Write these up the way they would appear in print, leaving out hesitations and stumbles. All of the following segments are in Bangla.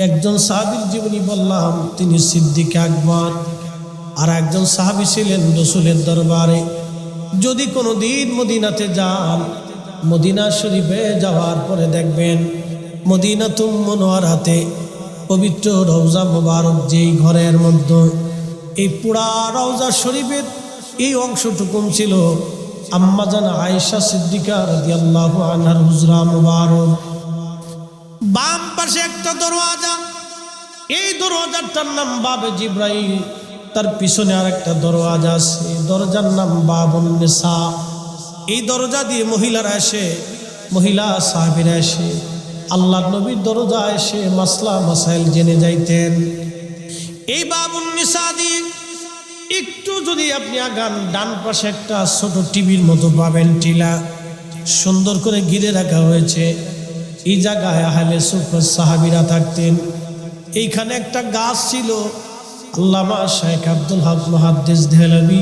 একজন সাহাবীর জীবনী বললাম, তিনি সিদ্দিক আকবর। আর একজন সাহাবী ছিলেন রাসূলের দরবারে। যদি কোনো দিন মদিনাতে যান, মদিনা শরীফে যাওয়ার পরে দেখবেন মদিনাতুল মুনাওয়ারাতে পবিত্র রওজা মুবারক যেই ঘরের মধ্যে, এই পুরা রওজা শরীফের এই অংশটুকুন ছিল আম্মাজান আয়েশা সিদ্দিকা রাদিয়াল্লাহু আনহার হুজরা মুবারক। বাম পাশে একটা দরওয়াজা, এই দরওয়াজাটার নাম বাবে জিব্রাইল। তার পিছনে আর একটা দরওয়াজা আছে, দরজার নাম বাবুন নিসা। এই দরজা দিয়ে মহিলারা এসে, মহিলা সাহাবীরা এসে আল্লাহর নবীর দরজা এসে মাসলা মাসাইল জেনে যাইতেন। এই বাবুন নিসা দিয়ে একটু যদি আপনি আগান, ডান পাশে একটা ছোট টিভির মতো পাবেন, টিলা সুন্দর করে ঘিরে রাখা হয়েছে। এই জায়গায় আহলে সুফার সাহাবীরা থাকতেন। এইখানে একটা গাছ ছিল, আল্লামা শেখ আব্দুল হক মুহাদ্দিস দেহলভী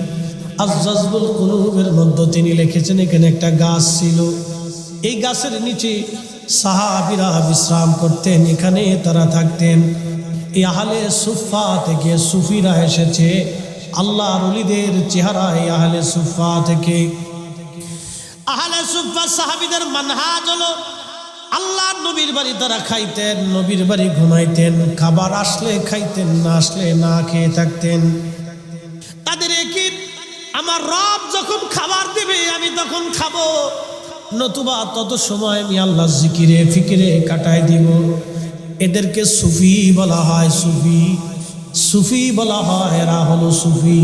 আজ-জাযবুল কুলুবের মধ্যে তিনি লিখেছেন, এখানে একটা গাছ ছিল। এই গাছের নিচে সাহাবীরা বিশ্রাম করতেন, এখানে তারা থাকতেন। এই আহলে সুফা থেকে সুফিরা এসেছে, আল্লাহর ওলিদের চেহারা এই আহলে সুফা থেকে। আহলে সুফা সাহাবীদের মানহাজ হলো, আল্লাহর নবীর বাড়ি তারা খাইতেন, নবীর বাড়ি ঘুমাইতেন, খাবার আসলে খাইতেন, না আসলে না খেয়ে থাকতেন। তাদের একই, আমার রব যখন খাবার দেবে আমি তখন খাবো, নতুবা তত সময় আমি আল্লাহর জিকিরে ফিকিরে কাটাই দিব। এদেরকে সুফি বলা হয়, সুফি সুফি বলা হয়, এরা হলো সুফি।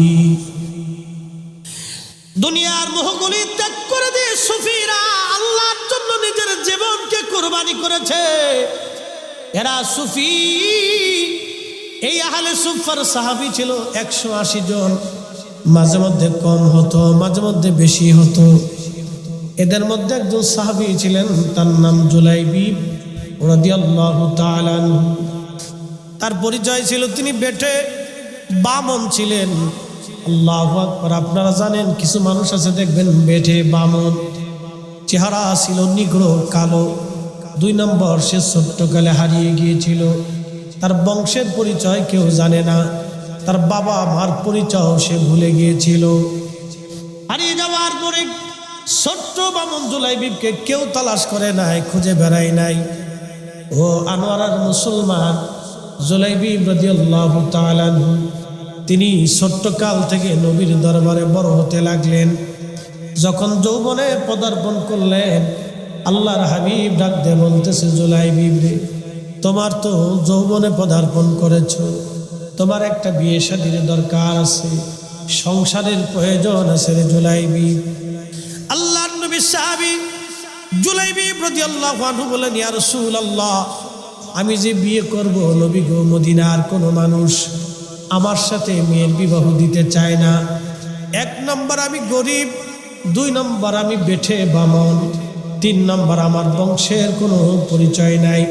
দুনিয়ার মোহগুলি ত্যাগ করে দিয়ে সুফিরা আল্লাহর জন্য নিজের জীবনকে কুরবানি করেছে, এরা সুফি। এই আহলে সুফার সাহাবী ছিল 180 জন, মাঝে মধ্যে কম হতো, মাঝে মধ্যে বেশি হতো। এদের মধ্যে একজন সাহাবী ছিলেন, তার নাম জুলাইবিব রাদিয়াল্লাহু তাআলা আনহু। তার পরিচয় ছিল তিনি বেটে বামন ছিলেন। আল্লাহু আকবার। আপনারা জানেন কিছু মানুষ আছে দেখবেন বেটে বামন, চেহারা ছিল নিগ্রো কালো। 2 নম্বর, সে ছোট্টকালে হারিয়ে গিয়েছিল, তার বংশের পরিচয় কেউ জানে না, তার বাবা মার পরিচয় সে ভুলে গিয়েছিল। হারিয়ে যাওয়ার পরে ছোট্ট বামন জুলাইবিবকে কেউ তালাশ করে নাই, খুঁজে বেড়ায় নাই। ও আনোয়ারার মুসলমান জুলাইবিব রাদিয়াল্লাহু তাআলা আনহু, তিনি ছোট্টকাল থেকে নবীর দরবারে বড় হতে লাগলেন। যখন যৌবনে পদার্পণ করলেন, আল্লাহর হাবিব ডাক দিয়ে বলতেছে, জুলাইবিব রে, তোমার তো যৌবনে পদার্পণ করেছো, তোমার একটা বিয়ে শাদীর দরকার আছে, সংসারের প্রয়োজন আছে রে জুলাইবিব। আল্লাহর নবী সাহাবী জুলাইবিব রাদিয়াল্লাহু আনহু বলেন, ইয়া রাসূলুল্লাহ, আমি যে বিয়ে করব, নবী গো, মদিনার কোনো মানুষ আমার সাথে মেয়ের বিবাহ দিতে চায় না। 1 নম্বর আমি গরিব, 2 নম্বর আমি বেঠে বামন, 3 নম্বর আমার বংশের কোনো পরিচয় নাই,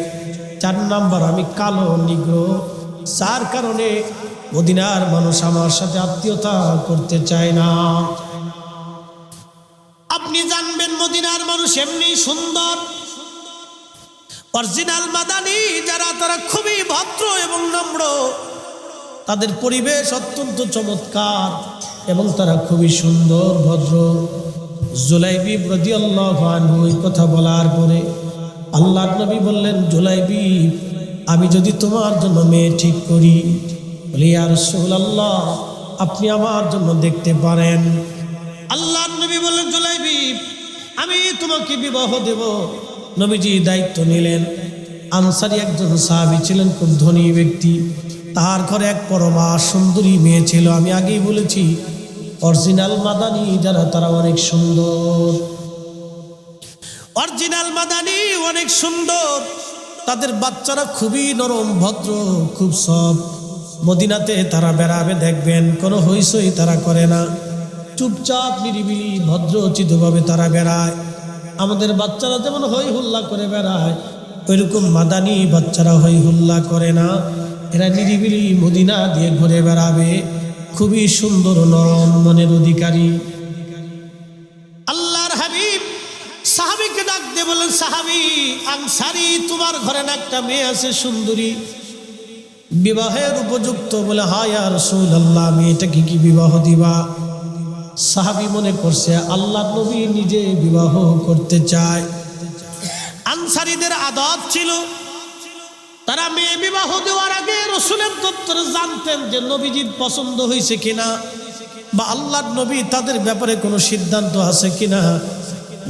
4 নম্বর আমি কালো নিগ্রো, যার কারণে মদিনার মানুষ আমার সাথে আত্মীয়তা করতে চায় না। আপনি জানবেন মদিনার মানুষ এমনি সুন্দর, অরিজিনাল মাদানী যারা, তারা খুবই ভদ্র এবং নম্র, তাদের পরিবেশ অত্যন্ত চমৎকার এবং তারা খুবই সুন্দর ভদ্র। জুলাইবিব রাদিয়াল্লাহু আনহু এই কথা বলার পরে আল্লাহর নবী বললেন, জুলাইবিব, আমি যদি তোমার জন্য মেয়ে ঠিক করি, বলি ইয়া রাসূলুল্লাহ, আপনি আমার জন্য দেখতে পারেন। আল্লাহর নবী বললেন, জুলাইবিব, আমি তোমাকে বিবাহ দেব। নবীজি দায়িত্ব নিলেন। আনসারী একজন সাহাবী ছিলেন, খুব ধনী ব্যক্তি, তার ঘরে এক পরমা সুন্দরী মেয়ে ছিল। আমি আগেই বলেছি, অরিজিনাল মাদানী যারা, তারা অনেক সুন্দর, অরিজিনাল মাদানী অনেক সুন্দর, তাদের বাচ্চারা খুবই নরম ভদ্র, খুব সব। মদিনাতে তারা বেড়াবে, দেখবেন কোনো হইচই তারা করে না, চুপচাপ নিরিবিলি ভদ্রচিতভাবে তারা বেড়ায়। আমাদের বাচ্চারা যেমন হই হুল্লা করে বেড়ায়, ওইরকম মাদানী বাচ্চারা হই হুল্লা করে না, এরা নিরিবিলি মদিনা দিয়ে ঘুরে বেড়াবে, খুবই সুন্দর নরম মনের অধিকারী। আল্লাহর হাবিব সাহাবীকে ডাক দিয়ে বলেন, সাহাবী আনসারী, তোমার ঘরে না একটা মেয়ে আছে সুন্দরী, বিবাহের উপযুক্ত বলে হ্যাঁ ইয়া রাসূলুল্লাহ, মেয়েটাকে কি বিবাহ দিবা? সাহাবী মনে করছে আল্লাহ নবী নিজে বিবাহ করতে চায়। আনসারীদের আদত ছিল তারা মেয়ে বিবাহ দেওয়ার আগে রাসূলের দপ্তরে জানতেন যে নবীজির পছন্দ হয়েছে কিনা, বা আল্লাহর নবী তাদের ব্যাপারে কোনো সিদ্ধান্ত আছে কিনা।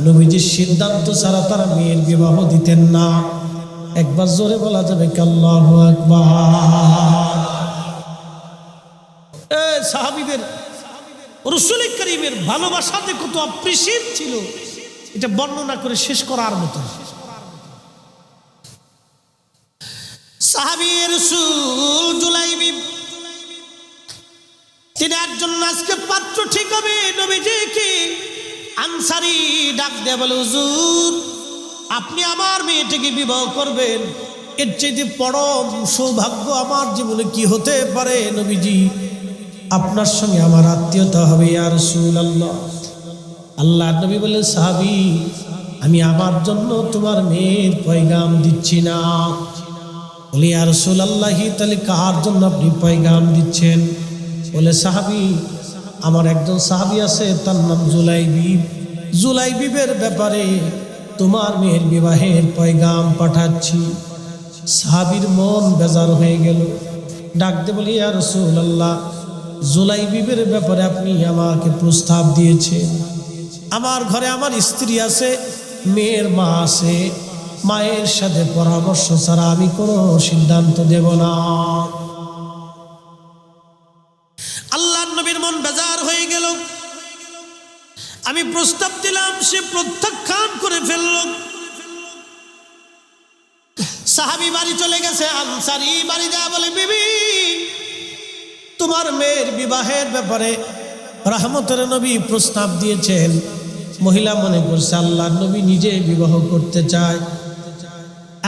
নবীজির সিদ্ধান্ত ছাড়া তারা মেয়ের বিবাহ দিতেন না। একবার জোরে বলা যাবে কি আল্লাহু আকবার? সাহাবীদের রাসূল করিমের ভালোবাসাতে কত অপ্রিসিয়েট ছিল, এটা বর্ণনা করে শেষ করার মতো। সাহাবী রাসূল জুলাইবি, তিনি একজন আজকে পাত্র ঠিক হবে নবীজিকে। আনসারী ডাক দেয়া বলে, হুজুর আপনি আমার মেয়েটিকে বিবাহ করবেন, এর চাইতে পরম সৌভাগ্য আমার জীবনে কি হতে পারে নবীজি? আপনার সঙ্গে আমার আত্মীয়তা হবে ইয়া রাসূলুল্লাহ। আল্লাহ নবী বলে, সাহাবী আমি আমার জন্য তোমার মেয়ের পয়গাম দিচ্ছি না। বলে ইয়া রাসূলুল্লাহ, তাহলে কার জন্য আপনি পয়গাম দিচ্ছেন? বলে সাহাবী আমার একজন সাহাবী আছে তার নাম জুলাইবিব, জুলাইবিবের ব্যাপারে তোমার মেয়ের বিবাহের পয়গাম পাঠাচ্ছি। সাহাবীর মন বেজার হয়ে গেল, ডাকতে বলি ইয়া রাসূলুল্লাহ, জুলাইবিবের ব্যাপারে আপনি আমাকে প্রস্তাব দিয়েছেন। আমার ঘরে আমার স্ত্রী আছে, মেয়ের মা আছে, মায়ের সাথে পরামর্শ ছাড়া আমি কোনো সিদ্ধান্ত দেব না। আল্লাহর নবীর মন বেজার হয়ে গেল। আমি প্রস্তাব দিলাম, সে প্রত্যাখ্যান করে ফেলল। সাহাবী বাড়ি চলে গেছে, আনসারী বাড়ি যা বলে, বিবি তোমার মেয়ের বিবাহের ব্যাপারে রহমতের নবী প্রস্তাব দিয়েছেন। মহিলা মনে করছে আল্লাহর নবী নিজে বিবাহ করতে চায়।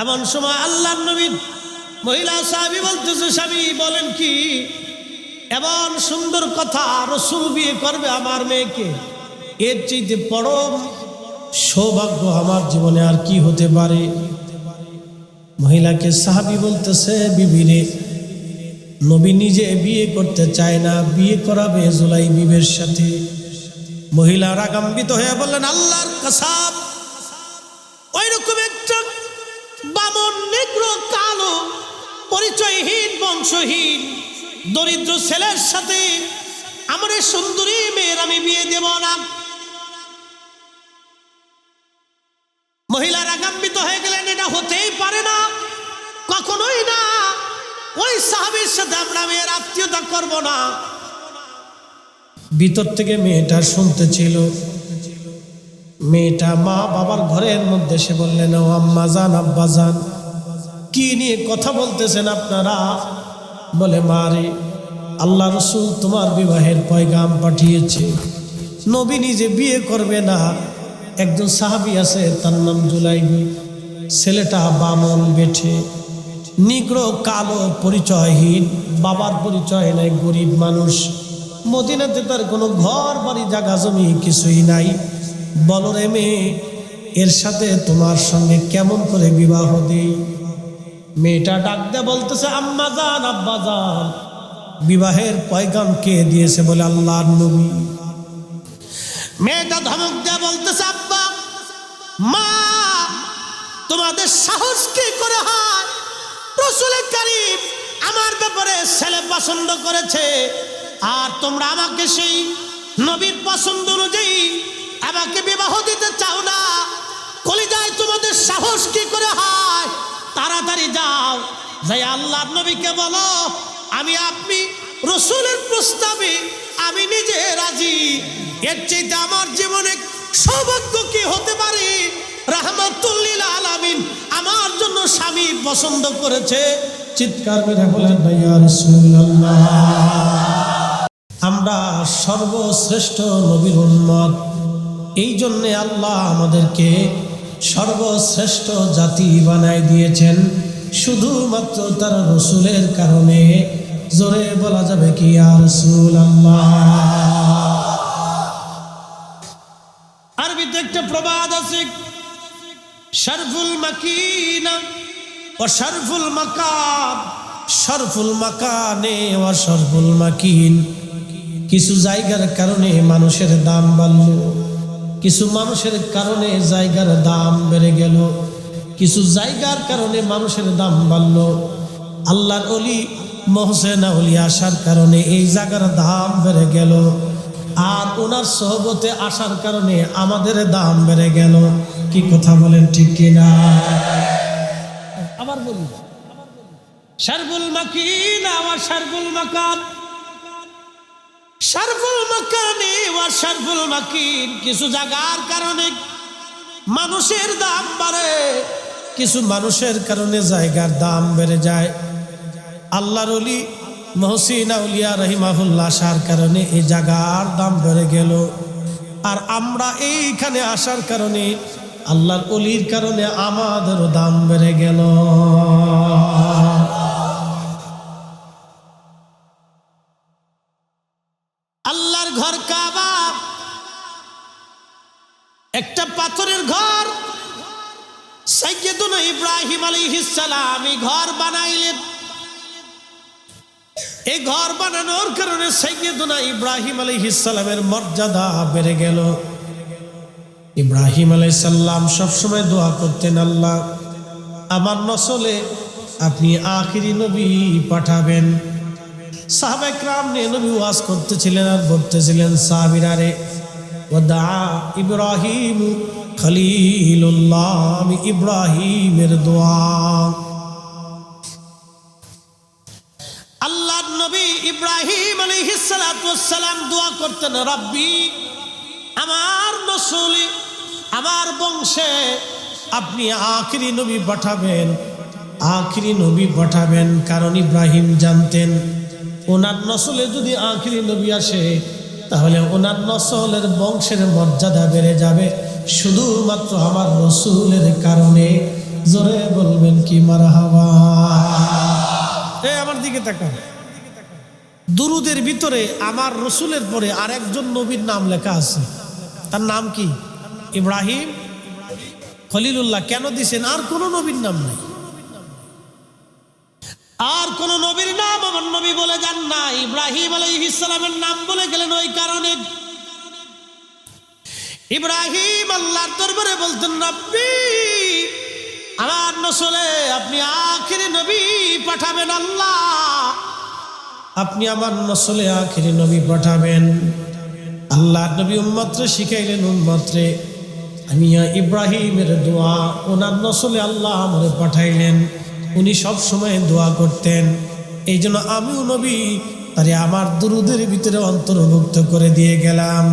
এমন সময় আল্লাহর নবী মহিলা সাহাবী বলতেছে, স্বামী বলেন কি এমন সুন্দর কথা, রাসূল বিয়ে করবে আমার মেয়েকে, এর চাইতে পরম সৌভাগ্য আমার জীবনে আর কি হতে পারে? মহিলাকে সাহাবী বলতেছে, বিবিরে নবী নিজে বিয়ে করতে চায় না, বিয়ে করাবে জুলাইবিবের সাথে। মহিলা রাগান্বিত হয়ে বললেন, আল্লাহর কসম ওইরকম একটা বামন নেগ্র কালো পরিচয়হীন বংশহীন দরিদ্র ছেলের সাথে আমার এই সুন্দরী মেয়ের আমি বিয়ে দেব না। মহিলা রাগান্বিত হয়ে গেলেন, এটা হতেই পারে না, কখনোই না, ওই সাহাবীর সাথে আমরা মেয়ের আত্মীয়তা করব না। ভিতর থেকে মেয়েটা শুনতেছিল, মেয়েটা মা বাবার ঘরের মধ্যে সে বললেন, ও আম্মা জান, আব্বা জান, কি নিয়ে কথা বলতেছেন আপনারা? বলে, মা রে, আল্লাহ রাসূল তোমার বিবাহের পয়গাম পাঠিয়েছে, নবী নিজে বিয়ে করবে না। একজন সাহাবী আছে তার নাম জুলাইবি, ছেলেটা বামন বেঠে, নিগ্র কালো পরিচয়হীন, বাবার পরিচয় নাই, গরিব মানুষ, মদিনাতে তার কোনো ঘর বাড়ি জায়গা জমি কিছুই নাই। বলো রে মেয়ে, এর সাথে তোমার সঙ্গে কেমন করে বিবাহ দেই? মেয়েটা ডাক দিয়ে বলতেছে, আম্মা জান, আব্বা জান, বিবাহের পয়গাম কে দিয়েছে? বলে, আল্লাহর নবী। মেয়েটা ধমক দিয়ে বলতেছে, আব্বা মা, তোমাদের সাহস কি করে হয়? রাসূল করিম আমার ব্যাপারে ছেলে পছন্দ করেছে, আর তোমরা আমাকে সেই নবীর পছন্দ অনুযায়ী আমাকে বিবাহ দিতে চাও না। কলিজায় তোমাদের সাহস কি করে হয়? তাড়াতাড়ি যাও, যাই আল্লাহর নবীকে বলো আমি আপনি রাসূলের প্রস্তাবে আমি নিজে রাজি। এর চাইতে আমার জীবনে সৌভাগ্য কি হতে পারে? রাহমাতুল লিল আলামিন আমার জন্য স্বামী পছন্দ করেছে। চিৎকার করে বলেন, ইয়া রাসূলুল্লাহ। আমরা সর্বশ্রেষ্ঠ নবীর উম্মত, এই জন্যে আল্লাহ আমাদেরকে সর্বশ্রেষ্ঠ জাতি বানায় দিয়েছেন শুধুমাত্র তার রাসূলের কারণে। জোরে বলা যাবে কি ইয়া রাসূলুল্লাহ? আরবিতে একটা প্রবাদ আছে, শারফুল মাকিনা ও শারফুল মাকাম, শরফুল মাকানে ওয়া শরফুল মাকিন। কিছু জায়গার কারণে মানুষের দাম বাড়ল, কিছু মানুষের কারণে জায়গার দাম বেড়ে গেল, কিছু জায়গার কারণে মানুষের দাম বাড়ল। আল্লাহর ওলি মহসেন আউলিয়া আসার কারণে এই জায়গার দাম বেড়ে গেল, আর ওনার সোহবতে আসার কারণে আমাদের দাম বেড়ে গেল। কি কথা বলেন ঠিক কিনা? আবার বলি, শরফুল মাকিন ওয়া শরফুল মাকান, শরফুল মাকানে ওয়া শরফুল মাকিন। কিছু জায়গার কারণে মানুষের দাম বাড়ে, কিছু মানুষের কারণে জায়গার দাম বেড়ে যায়। আল্লাহর ওলি মহসিন আউলিয়া রহিমাহুল্লাহ আসার কারণে এই জায়গার দাম বেড়ে গেল, আর আমরা এইখানে আসার কারণে আল্লাহর ওলির কারণে আমাদেরও দাম বেড়ে গেল। আল্লাহর ঘর কাবা একটা পাথরের ঘর। সাইয়্যিদুনা ইব্রাহিম আলাইহিস সালাম এই ঘর বানাইলেন। এই ঘর বানানোর কারণে সাইয়্যিদুনা ইব্রাহিম আলাইহিস সালামের মর্যাদা বেড়ে গেল। ইব্রাহিম আলাইহিস সালাম সবসময় দোয়া করতেন, আল্লাহ আমার নসলে আপনি আখিরি নবী পাঠাবেন। সাহাবায়ে কেরাম নিয়ে নবী ওয়াজ করতেছিলেন আর বলতেছিলেন, সাহাবীরা ওয়াদা ইব্রাহিম খলিলুল্লাহ, আমি ইব্রাহিমের দোয়া। আল্লাহর নবী ইব্রাহিম আলাইহিস সালাতু ওয়াস সালাম দোয়া করতেন, রব্বি আমার নসলে আমার বংশে আপনি আখিরি নবী পাঠাবেন, আখিরি নবী পাঠাবেন। কারণ ইব্রাহিম জানতেন ওনার নসলে যদি আখিরি নবী আসে তাহলে ওনার নসলের বংশের মর্যাদা বেড়ে যাবে শুধুমাত্র আমার রসুলের কারণে। জোরে বলবেন কি মারহাবা? আমার দিকে তাকান। দুরুদের ভিতরে আমার রসুলের পরে আরেকজন নবীর নাম লেখা আছে। তার নাম কি? ইব্রাহিম খলিলুল্লাহ। কেন দিছেন? আর কোন নবীর নাম নাই, আর কোন নবীর নাম আমার নবী বলে যান না। ইব্রাহিম আলাইহিস সালামের নাম বলে গেলেন ওই কারণে। ইব্রাহিম আল্লাহর দরবারে বলতেন, রব্বি আমার নসলে আপনি আখিরি নবী পাঠাবেন, আল্লাহ আপনি আমার নসলে আখিরি নবী পাঠাবেন। আল্লাহর নবী উম্মতরে শিখাইলেন, উম্মতরে আমি ইব্রাহিমের দোয়া ওনার নসলে আল্লাহ আমারে পাঠাইলেন। উনি সব সময় দোয়া করতেন, এই জন্য আমিও নবী তারে আমার দুরুদের ভিতরে অন্তর্ভুক্ত করে দিয়ে গেলাম।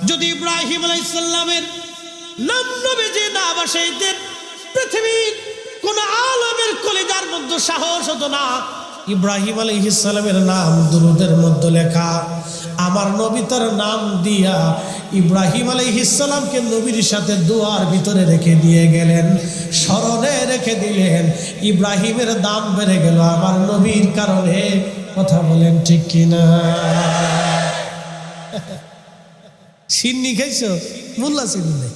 যদি ইব্রাহিম আলাইহিস সালামের নাম নবীজি না বসাইতেন, পৃথিবীর কোন আলমের কলিজার মধ্যে সাহস হতো না ইব্রাহিম আলাইহিস সালামের নাম দুরুদের মধ্যে লেখা। আমার নবী তার নাম দিয়া ইব্রাহিম আলাইহিস সালামকে নবীর সাথে দোয়ার ভিতরে রেখে দিয়ে গেলেন, স্মরণে রেখে দিলেন। ইব্রাহিমের দাম বেড়ে গেল আমার নবীর কারণে। কথা বলেন ঠিক কিনা? সিন্নি খাইছো? মোল্লা চিনো নাই।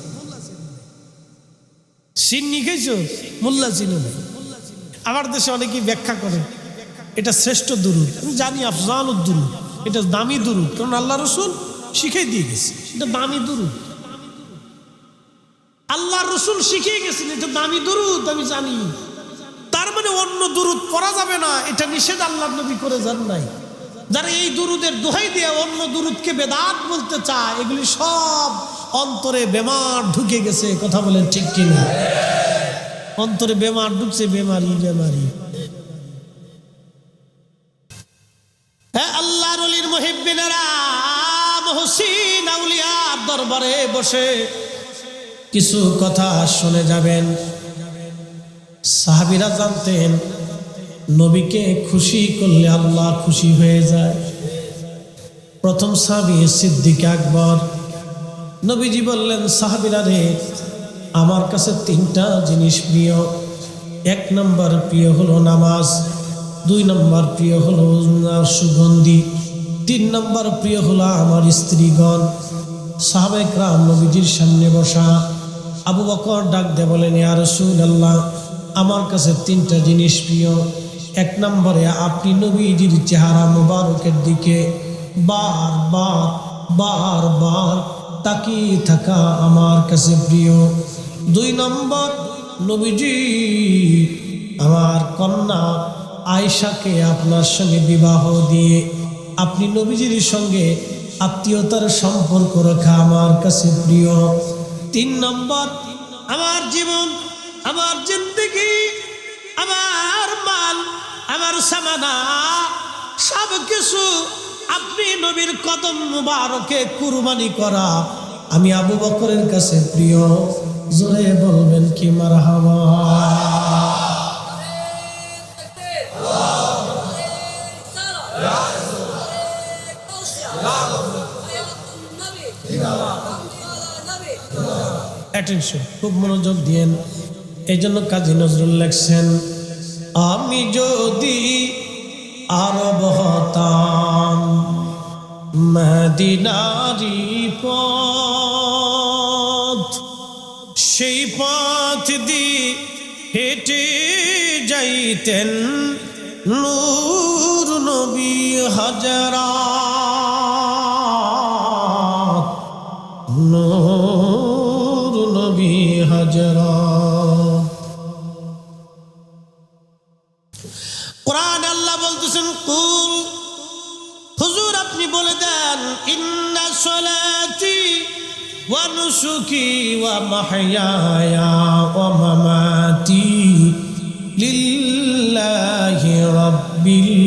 সিন্নি খাইছো? মোল্লা চিনো নাই। আমার দেশে অনেকেই ব্যাখ্যা করে এটা শ্রেষ্ঠ দুরুদ। আমি জানি আফজালুদ দুরুদ, এটা দামি দুরুদ, কারণ আল্লাহ রসুল শিখিয়ে দিয়ে গেছে এটা দামি দুরুদ। আল্লাহ রসুল শিখিয়ে গেছেন এটা দামি দুরুদ, আমি জানি। তার মানে অন্য দুরুদ পড়া যাবে না এটা নিষেধ আল্লাহ নবী করে যান নাই। যারা এই দুরুদের দোহাই দিয়ে অন্য দুরুদকে বেদাত বলতে চায়, এগুলি সব অন্তরে বেমার ঢুকে গেছে। কথা বলেন ঠিক কিনা? অন্তরে বেমার ঢুকছে, বেমারি বেমারি। আল্লাহর ওলির মুহিব্বিনেরা মুহসিন আউলিয়ার দরবারে বসে কিছু কথা শুনে যাবেন। সাহাবীরা জানতেন নবীকে খুশি করলে আল্লাহ খুশি হয়ে যায়। প্রথম সাহাবী সিদ্দিক আকবর। নবীজি বললেন, সাহাবীরা রে, আমার কাছে তিনটা জিনিস প্রিয়। এক নম্বর প্রিয় হলো নামাজ, দুই নম্বর প্রিয় হলো সুগন্ধি, তিন নম্বর প্রিয় হলো আমার স্ত্রীগণ। সাহাবায়ে কেরাম নবীজির সামনে বসা। আবু বকর ডাক দিয়ে বলেন, ইয়া রাসূলুল্লাহ, আমার কাছে তিনটা জিনিস প্রিয়। এক নম্বরে আপনি নবীজির চেহারা মুবারকের দিকে বারবার বারবার তাকিয়ে থাকা আমার কাছে প্রিয়। 2 নম্বর, নবীজি আমার কন্যা আয়েশাকে আপনার সঙ্গে বিবাহ দিয়ে আপনি নবীজির সঙ্গে আত্মীয়তার সম্পর্ক রাখা আমার কাছে প্রিয়। 3 নম্বর, আমার জীবন, আমার জিন্দেগি, আমার মাল, আমার সামানা সব কিছু আপনি নবীর কদম মুবারকে কুরবানি করা আমি আবু বকরের কাছে প্রিয়। জোরে বলবেন কি মারহাবা। অ্যাটেনশন, খুব মনোযোগ দিয়েন। এই জন্য কাজী নজরুল লেখছেন, আমি যদি আরব হতাম মদিনারি পথ, সেই পথ দিয়ে হেঁটে যাইতেন নূর নবী হাজরাত, নূর নবী হাজরাত। কোরআন আল্লাহ বলতেছেন, কুল, হুজুর আপনি বলে দেন, ইন্না সলাতি ওয়া নুসুকি ওয়া মাহইয়ায়া ওয়া মামাতি লিল্লাহি রাব্বিল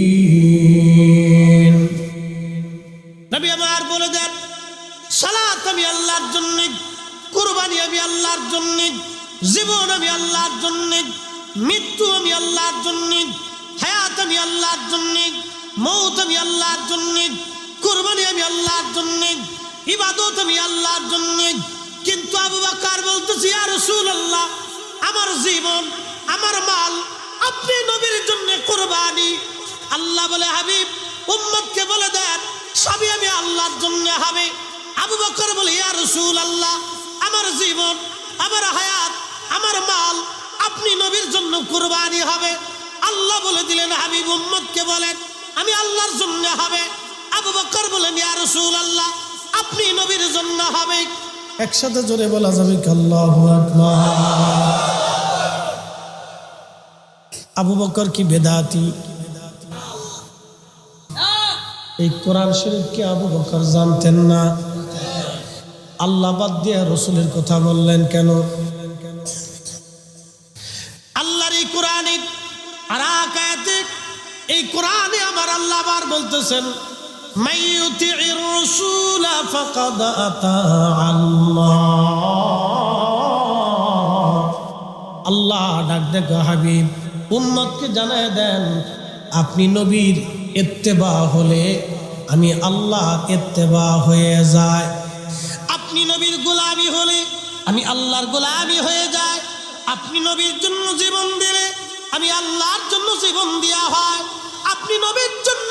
আলামিন। নবী আমার বলে দেন, সালাত আমি আল্লাহর জন্য, কুরবানি আমি আল্লাহর জন্য, জীবন আমি আল্লাহর জন্য, মৃত্যু আমি আল্লাহর জন্য, হায়াত আমি আল্লাহর জন্য, মৌত আমি আল্লাহর জন্য, কুরবানি আমি আল্লাহর জন্য, ইবাদত আমি আল্লাহর জন্য। কিন্তু আবু বকর বলতেছে, ইয়া রাসূলুল্লাহ, আমার জীবন, আমার মাল আপনি নবীর জন্য কুরবানি। আল্লাহ বলে, হাবিব উম্মতকে বলে দেন সবই আমি আল্লাহর জন্য হবে। আবু বকর বলে, ইয়া রাসূলুল্লাহ, আমার জীবন, আমার হায়াত, আমার মাল আপনি নবীর জন্য কুরবানি হবে। আল্লাহ বলে দিলেন, হাবিব উম্মতকে বলেন আমি আল্লাহর জন্য হবে। আবু বকর বলেন, ইয়া রাসূলুল্লাহ, আপনি নবীর জন্য হবে। একসাথে জোরে বলা যাবে আল্লাহু আকবার। আবু বকর কি বেদাতি? এই কোরআন শরীফ কি আবু বকর জানতেন না? আল্লাহ বাদ দিয়ে রসুলের কথা বললেন কেন? আল্লাহর এই কোরআনে আর আয়াতে, এই কোরআনে আমার আল্লাহ আবার বলতেছেন, মাইয়ুতির রাসূল ফাকাদ আতা আল্লাহ। আল্লাহ ডাক দেখো, হাবিব উম্মতকে জানায় দেন, আপনি নবীর ইত্তেবা হলে আমি আল্লাহ ইত্তেবা হয়ে যায়। আপনি নবীর গোলামি হলে আমি আল্লাহর গোলামি হয়ে যায়। আপনি নবীর জন্য জীবন দিলে আমি আল্লাহর জন্য জীবন দেয়া হয়। আপনি নবীর জন্য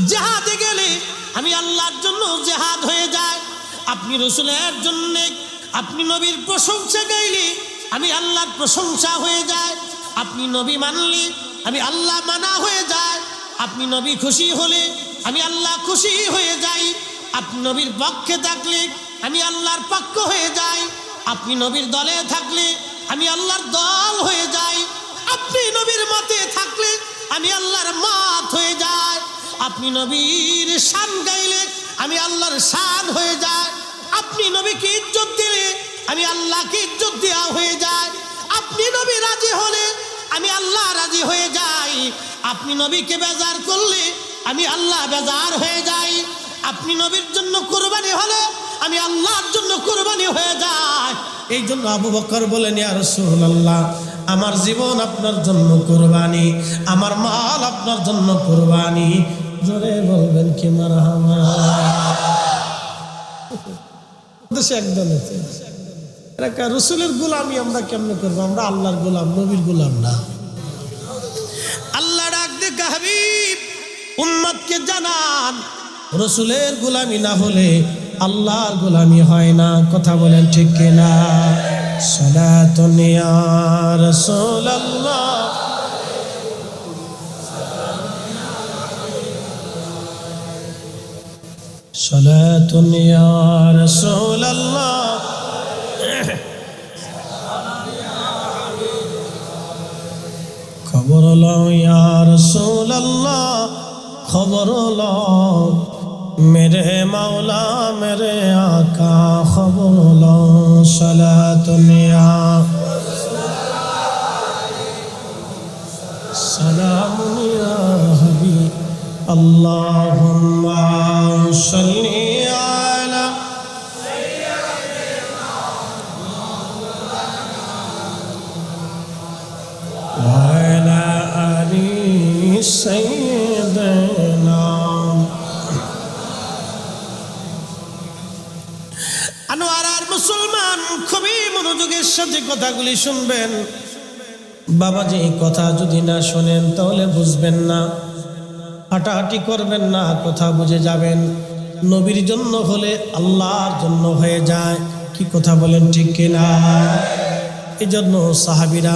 জিহাদে গেলে আমি আল্লাহর জন্য জিহাদ হয়ে যায়। আপনি রসুলের জন্য, আপনি নবীর প্রশংসা গাইলে আমি আল্লাহর প্রশংসা হয়ে যায়। আপনি নবী মানলে আমি আল্লাহ মানা হয়ে যায়। আপনি নবী খুশি হলে আমি আল্লাহ খুশি হয়ে যাই। আপনি নবীর পক্ষে থাকলে আমি আল্লাহর পক্ষ হয়ে যাই। আপনি নবীর দলে থাকলে আমি আল্লাহর দল হয়ে যাই। আপনি নবীর মতে থাকলে আমি আল্লাহর মত হয়ে যাই। আপনি নবীর শান গাইলে আমি আল্লাহর শান হয়ে যায়। আপনি নবীকে ইজ্জত দিলে আমি আল্লাহকে ইজ্জত দেওয়া হয়ে যায়। আপনি নবী রাজি হলে আমি আল্লাহ রাজি হয়ে যাই। আপনি নবীকে বেজার করলে আমি আল্লাহ বেজার হয়ে যাই। আপনি নবীর জন্য কুরবানি হলে আমি আল্লাহর জন্য কুরবানি হয়ে যায়। এই জন্য আবু বকর বলেন, ইয়া রাসূলুল্লাহ, আমার জীবন আপনার জন্য কুরবানি, আমার মাল আপনার জন্য কুরবানি। জোরে বলবেন কি মারহাবা। দেশে একদম আছে, রসুলের গোলামি আমরা কেমনে করবো? আমরা আল্লাহর গোলাম, নবীর গোলাম না। আল্লাহ ডাক দেখে, হাবিব উম্মতকে জানান, রসুলের গোলামি না হলে আল্লাহর গোলামি হয় না। কথা বলেন ঠিক কিনা? সালাতুন ইয়া রাসূলুল্লাহ, সালাতুন ইয়া রাসূলুল্লাহ, খবর লও ইয়া রাসূলুল্লাহ, খবর লও মেরে মাওলা মেরে আকা, খবর লও। সালাতুন ইয়া সালামুন ইয়া হাবিব, আল্লাহুম্মা সাল্লি আলা ওয়া আলা আলি সাইয়্যিদিনা। আনোয়ার আর মুসলমান খুবই মনোযোগের সাথে কথাগুলি শুনবেন। বাবাজি, কথা যদি না শোনেন তাহলে বুঝবেন না, হাঁটাহাঁটি করবেন না, কথা বুঝে যাবেন। নবীর জন্য হলে আল্লাহর জন্য হয়ে যায়। কি কথা বলেন ঠিক কিনা? এই জন্য সাহাবীরা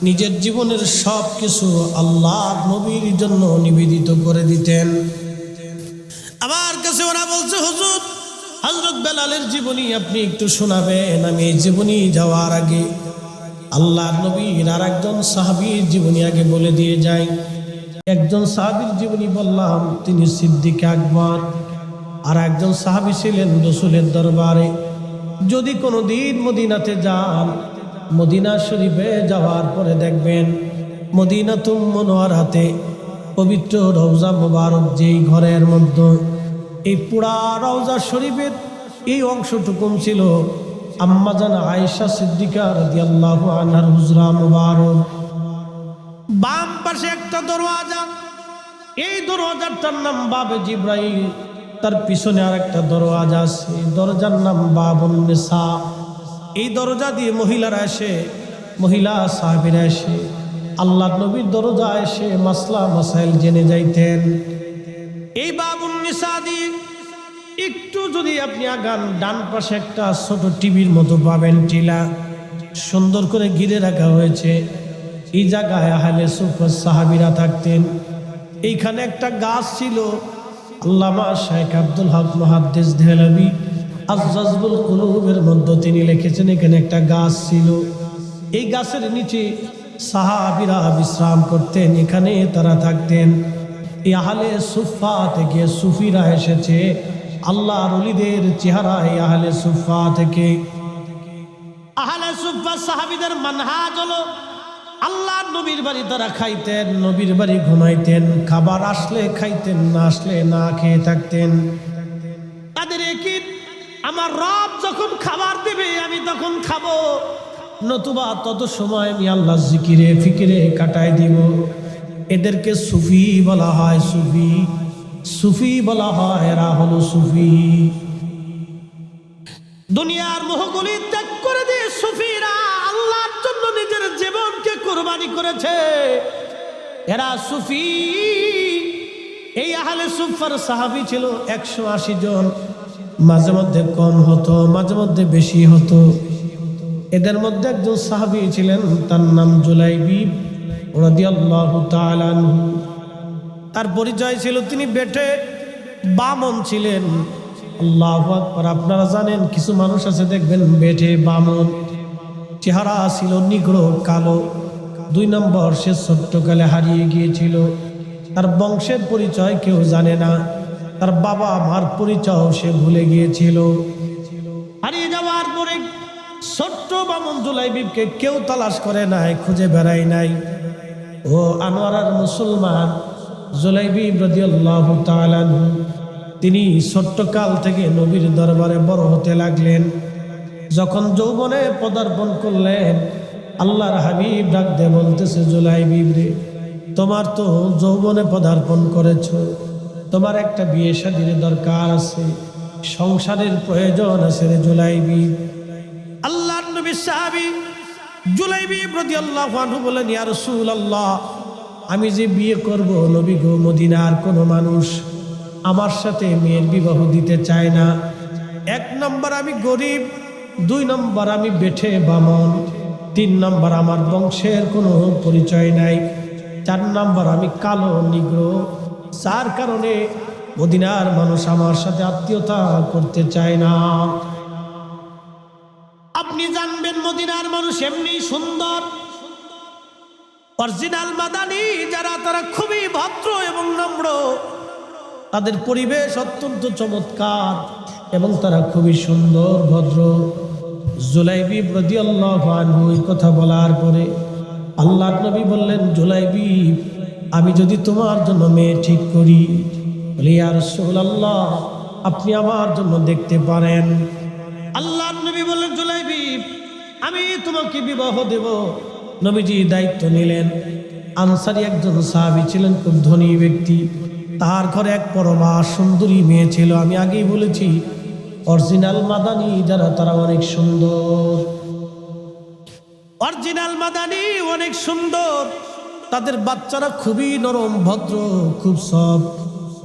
নিজের জীবনের সব কিছু আল্লাহর নবীর জন্য নিবেদিত করে দিতেন। আমার কাছে ওরা বলছে, হুজুর হযরত বেলালের জীবনী আপনি একটু শোনাবেন। আমি এই জীবনী যাওয়ার আগে আল্লাহর নবীর আর একজন সাহাবীর জীবনী আগে বলে দিয়ে যাই। একজন সাহাবীর জীবনী বললাম, তিনি সিদ্দিক আকবর। আর একজন সাহাবী ছিলেন রাসূলের দরবারে। যদি কোনো দিন মদিনাতে যান, মদিনা শরীফে যাওয়ার পরে দেখবেন মদিনাতুল মুনাওয়ারাতে পবিত্র রওজা মুবারক যেই ঘরের মধ্যে, এই পুরা রওজা শরীফের এই অংশটুকুন ছিল আম্মাজান আয়েশা সিদ্দিকা রাদিয়াল্লাহু আনহার হুজরা মুবারক। বাম পাশে একটা দরওয়াজা, এই দরওয়াজাটার নাম বাবে জিব্রাইল। তার পিছনে আর একটা দরওয়াজা আছে, দরজার নাম বাবুন নিসা। এই দরজা দিয়ে মহিলারা এসে, মহিলা সাহাবীরা এসে আল্লাহর নবীর দরজা এসে মাসলা মাসাইল জেনে যাইতেন। এই বাবুন নিসা দিয়ে একটু যদি আপনি আগান, ডান পাশে একটা ছোট টিভির মতো পাবেন, টিলা সুন্দর করে ঘিরে রাখা হয়েছে। এই জায়গায় আহলে সুফফার সাহাবীরা থাকতেন। এইখানে একটা গাছ ছিল, আল্লামা শেখ আব্দুল হক মুহাদ্দিস দেহলভী আজ-জাযবুল কুলুবের মধ্যে তিনি লিখেছেন, এখানে একটা গাছ ছিল। এই গাছের নিচে সাহাবীরা বিশ্রাম করতেন, এখানে তারা থাকতেন। এই আহলে সুফফা থেকে সুফিরা এসেছে, আল্লাহর ওলিদের চেহারা এই আহলে সুফফা থেকে। আহলে সুফফা সাহাবীদের মানহাজ হলো আল্লাহর নবীর বাড়ি তারা খাইতেন, নবীর বাড়ি ঘুমাইতেন, খাবার আসলে খাইতেন, না আসলে না খেয়ে থাকতেন। তাদের একই, আমার রব যখন খাবার দেবে আমি তখন খাবো, নতুবা তত সময় আমি আল্লাহর জিকিরে ফিকিরে কাটাই দিব। এদেরকে সুফি বলা হয়, সুফি সুফি বলা হয়, এরা হলো সুফি। দুনিয়ার মোহগুলি ত্যাগ করে দিয়ে সুফিরা আল্লাহর জন্য নিজের জীবনকে কুরবানি করেছে, এরা সুফি। এই আহলে সুফফার সাহাবী ছিল 180 জন, মাঝে মধ্যে কম হতো, মাঝে মধ্যে বেশি হতো। এদের মধ্যে একজন সাহাবী ছিলেন, তার নাম জুলাইবিব রাদিয়াল্লাহু তাআলা আনহু। তার পরিচয় ছিল তিনি বেটে বামন ছিলেন। আল্লাহু আকবার। আপনারা জানেন কিছু মানুষ আছে দেখবেন বেটে বামন, চেহারা ছিল নিগ্রো কালো। 2 নম্বর, সে ছোট্টকালে হারিয়ে গিয়েছিল, তার বংশের পরিচয় কেউ জানে না, তার বাবা মার পরিচয় সে ভুলে গিয়েছিল। হারিয়ে যাওয়ার পরে ছোট্ট বামন জুলাইবিবকে কেউ তালাশ করে নাই, খুঁজে বেড়ায় নাই। ও আনোয়ার আর মুসলমান জুলাইবিব রাদিয়াল্লাহু তাআলা আনহু, তিনি ছোট্টকাল থেকে নবীর দরবারে বড় হতে লাগলেন। যখন যৌবনে পদার্পণ করলেন, আল্লাহর হাবিব ডাক দিয়ে বলতেছে, জুলাইবিব রে, তোমার তো যৌবনে পদার্পণ করেছ, তোমার একটা বিয়ে শাদীর দরকার আছে, সংসারের প্রয়োজন আছে রে জুলাইবিব। আল্লাহর নবী সাহাবী জুলাইবিব রাদিয়াল্লাহু আনহু বলেন, ইয়া রাসূলুল্লাহ, আমি যে বিয়ে করব, নবী গো, মদিনার কোনো মানুষ আমার সাথে মেয়ের বিবাহ দিতে চায় না। এক নম্বর আমি গরিব, 2 নম্বর আমি বেঠে বামন, 3 নম্বর আমার বংশের কোনো পরিচয় নাই, 4 নম্বর আমি কালো নিগ্রো, যার কারণে মদিনার মানুষ আমার সাথে আত্মীয়তা করতে চায় না। আপনি জানবেন মদিনার মানুষ এমনি সুন্দর, অরিজিনাল মাদানী যারা তারা খুবই ভদ্র এবং নম্র, তাদের পরিবেশ অত্যন্ত চমৎকার এবং তারা খুবই সুন্দর ভদ্র। জুলাইবি রাদিয়াল্লাহু আনহু এই কথা বলার পরে আল্লাহর নবী বললেন, জুলাইবি আমি যদি তোমার জন্য মেয়ে ঠিক করি, বলি ইয়া রাসূলুল্লাহ আপনি আমার জন্য দেখতে পারেন। আল্লাহর নবী বললেন, জুলাইবি আমি তোমাকে বিবাহ দেব। নবীজি দায়িত্ব নিলেন। আনসারী একজন সাহাবী ছিলেন, খুব ধনী ব্যক্তি, তার ঘরে এক পরমা সুন্দরী মেয়ে ছিল। আমি আগেই বলেছি অরিজিনাল মাদানী যারা তারা অনেক সুন্দর, অরিজিনাল মাদানী অনেক সুন্দর, তাদের বাচ্চারা খুবই নরম ভদ্র, খুব সব।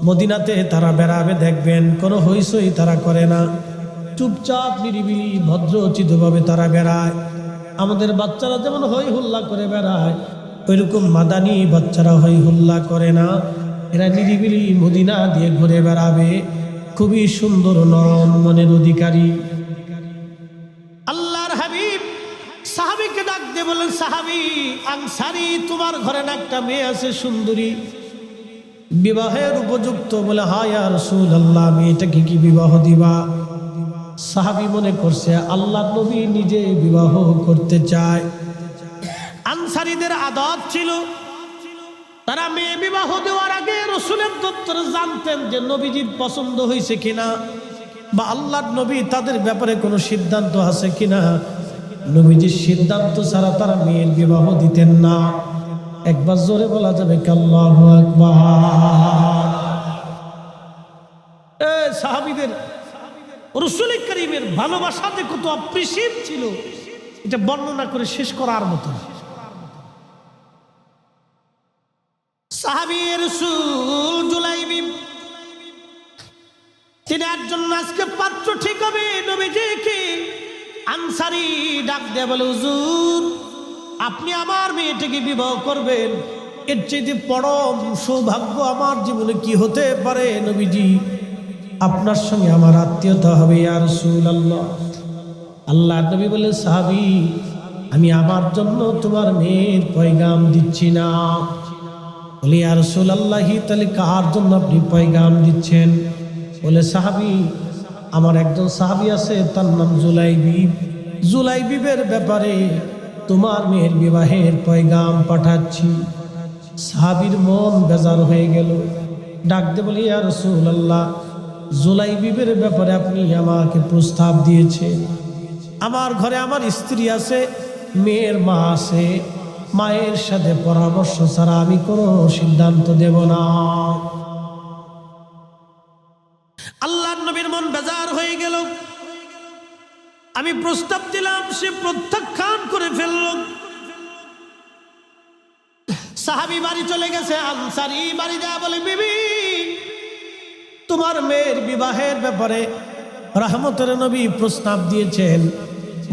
মদিনাতে তারা বেড়াবে দেখবেন কোনো হইচই তারা করে না, চুপচাপ নিরিবিলি ভদ্রচিতভাবে তারা বেড়ায়। আমাদের বাচ্চারা যেমন হই হুল্লা করে বেড়ায়, ওইরকম মাদানী বাচ্চারা হই হুল্লা করে না, এরা নিরিবিলি মদিনা দিয়ে ঘুরে বেড়াবে, খুবই সুন্দর নরম মনের অধিকারী। আল্লাহর হাবিব সাহাবীকে ডাক দিয়ে বলেন, সাহাবী আনসারী তোমার ঘরে না একটা মেয়ে আছে সুন্দরী, বিবাহের উপযুক্ত? বলে হ্যাঁ ইয়া রাসূলুল্লাহ মেয়েটাকে কি বিবাহ দিবা? সাহাবী মনে করছে আল্লাহর নবী নিজে বিবাহ করতে চায়। আনসারীদের আদত ছিল তারা মেয়ে বিবাহ দেওয়ার আগে রাসূলের দপ্তরে জানতেন যে নবীজির পছন্দ হয়েছে কিনা, বা আল্লাহর নবী তাদের ব্যাপারে কোনো সিদ্ধান্ত আছে কিনা। নবীজির সিদ্ধান্ত ছাড়া তারা মেয়ের বিবাহ দিতেন না। একবার জোরে বলা যাবে কি আল্লাহু আকবার? সাহাবীদের রাসূল করিমের ভালোবাসা যে কত অপরিসীম ছিল, এটা বর্ণনা করে শেষ করার মতো। সাহাবী রাসূল জুলাইবি তিনি একজন আজকে পাত্র ঠিক হবে নবীজিকে। আনসারী ডাক দিয়ে বলে, হুজুর আপনি আমার মেয়েটাকে বিবাহ করবেন, এর চেয়ে পরম সৌভাগ্য আমার জীবনে কি হতে পারে? নবীজি আপনার সঙ্গে আমার আত্মীয়তা হবে ইয়া রাসূলুল্লাহ। আল্লাহর নবী বলে, সাহাবী আমি আমার জন্য তোমার মেয়ের পয়গাম দিচ্ছি না। বলে ইয়া রাসূলুল্লাহ তাহলে কার জন্য আপনি পয়গাম দিচ্ছেন? বলে সাহাবী আমার একজন সাহাবী আছে তার নাম জুলাইবি, জুলাইবিবের ব্যাপারে তোমার মেয়ের বিবাহের পয়গাম পাঠাচ্ছি। সাহাবীর মন বেজার হয়ে গেল, ডাক দিয়ে বলে ইয়া রাসূলুল্লাহ জুলাইবিবের ব্যাপারে আপনি আমাকে প্রস্তাব দিয়েছেন, আমার ঘরে আমার স্ত্রী আছে, মেয়ের মা আছে, মায়ের সাথে পরামর্শ ছাড়া আমি কোনো সিদ্ধান্ত দেব না। আল্লাহর নবীর মন বেজার হয়ে গেল। আমি প্রস্তাব দিলাম, সে প্রত্যাখ্যান করে ফেলল। সাহাবী বাড়ি চলে গেছে। আনসারী বাড়ি যা বলে, বিবি তোমার মেয়ের বিবাহের ব্যাপারে রহমতের নবী প্রস্তাব দিয়েছেন।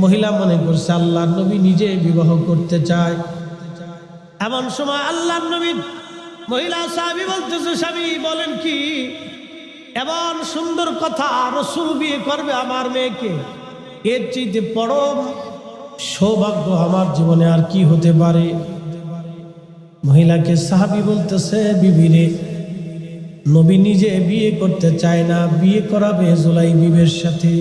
মহিলা মনে করছে আল্লাহর নবী নিজে বিবাহ করতে চায়। এমন সময় আল্লাহর নবী মহিলা সাহাবী বলতেছে, স্বামী বলেন কি এমন সুন্দর কথা, রাসূল বিয়ে করবে আমার মেয়েকে, এর চেয়ে পরম সৌভাগ্য আমার জীবনে আর কি হতে পারে? মহিলাকে সাহাবী বলতেছে, বিবিরে নবী নিজে বিয়ে করতে চায় না, বিয়ে করাবে জুলাইবিবের সাথে।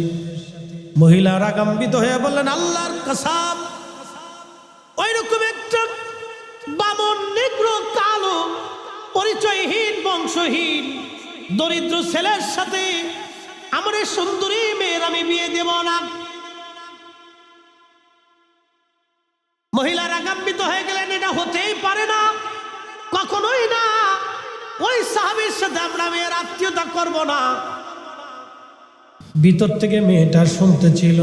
মহিলা রাগান্বিত হয়ে বললেন, আল্লাহর কসম ওইরকম একটা বামন নিগ্রো কালো পরিচয়হীন বংশহীন দরিদ্র ছেলের সাথে আমার এই সুন্দরী মেয়ের আমি বিয়ে দেব না। মহিলা রাগান্বিত হয়ে গেলেন, এটা হতেই পারে না, কখনোই না, ওই সাহাবীর সাথে আমরা মেয়ের আত্মীয়তা করব না। ভিতর থেকে মেয়েটা শুনতেছিল।